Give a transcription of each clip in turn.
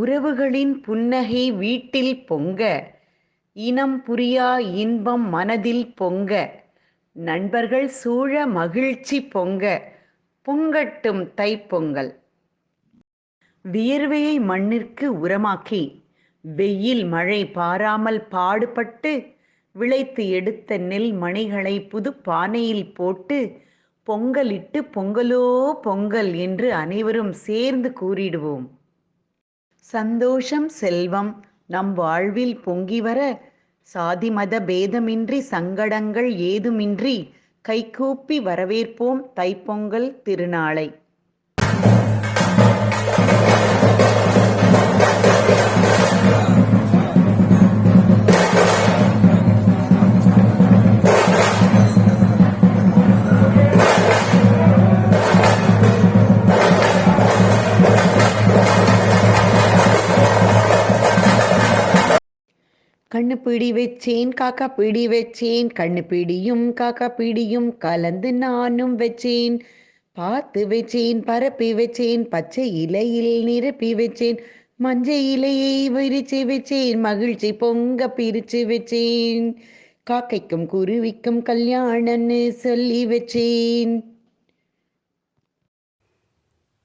உறவுகளின் புன்னகை வீட்டில் பொங்க, இனம் புரியா இன்பம் மனதில் பொங்க, நண்பர்கள் சூழ மகிழ்ச்சி பொங்க, பொங்கட்டும் தைப்பொங்கல். வியர்வையை மண்ணிற்கு உரமாக்கி, வெயில் மழை பாராமல் பாடுபட்டு விளைத்து எடுத்த நெல் மணிகளை புது பானையில் போட்டு பொங்கலிட்டு பொங்கலோ பொங்கல் என்று அனைவரும் சேர்ந்து கூறிடுவோம். சந்தோஷம் செல்வம் நம் வாழ்வில் பொங்கி வர, சாதி மத பேதமின்றி சங்கடங்கள் ஏதுமின்றி கைகூப்பி வரவேற்போம் தைப்பொங்கல் திருநாளை. கண்ணு பிடி வச்சேன் காக்கா பிடி வச்சேன், கண்ணு பிடியும் காக்கா பிடியும் கலந்து நானும் வச்சேன். பார்த்து வச்சேன் பரப்பி வச்சேன், பச்சை இலையில் நிரப்பி வச்சேன், மஞ்சள் இலையை விரிச்சு வச்சேன், மகிழ்ச்சி பொங்க பிரிச்சு வச்சேன். காக்கைக்கும் குருவிக்கும் கல்யாணம்னு சொல்லி வச்சேன்.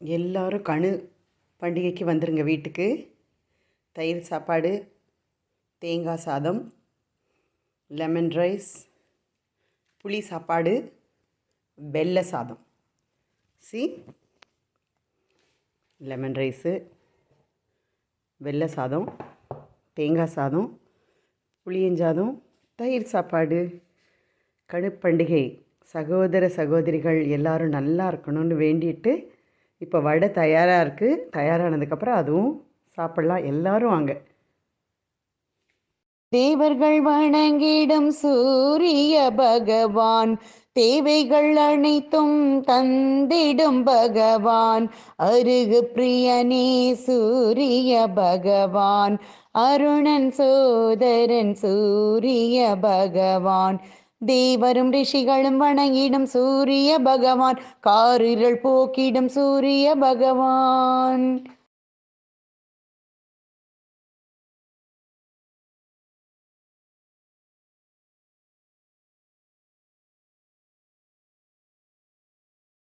எல்லாரும் கணு பண்டிகைக்கு வந்துருங்க வீட்டுக்கு. தயிர் சாப்பாடு, தேங்காய் சாதம், லெமன் ரைஸ், புளி சாப்பாடு, வெள்ளை சாதம். லெமன் ரைஸு, வெள்ளை சாதம், தேங்காய் சாதம், புளியஞ்சாதம், தயிர் சாப்பாடு. கணுப்பண்டிகை சகோதர சகோதரிகள் எல்லோரும் நல்லா இருக்கணும்னு வேண்டிட்டு இப்போ வடை தயாராக இருக்குது. தயாரானதுக்கப்புறம் அதுவும் சாப்பிட்லாம். எல்லோரும் வாங்க. தேவர்கள் வணங்கிடும் சூரிய பகவான், தேவைகள் அனைத்தும் தந்திடும் பகவான், அருகு பிரியனே சூரிய பகவான், அருணன் சோதரன் சூரிய பகவான், தேவரும் ரிஷிகளும் வணங்கிடும் சூரிய பகவான், காரிருள் போக்கிடும் சூரிய பகவான்.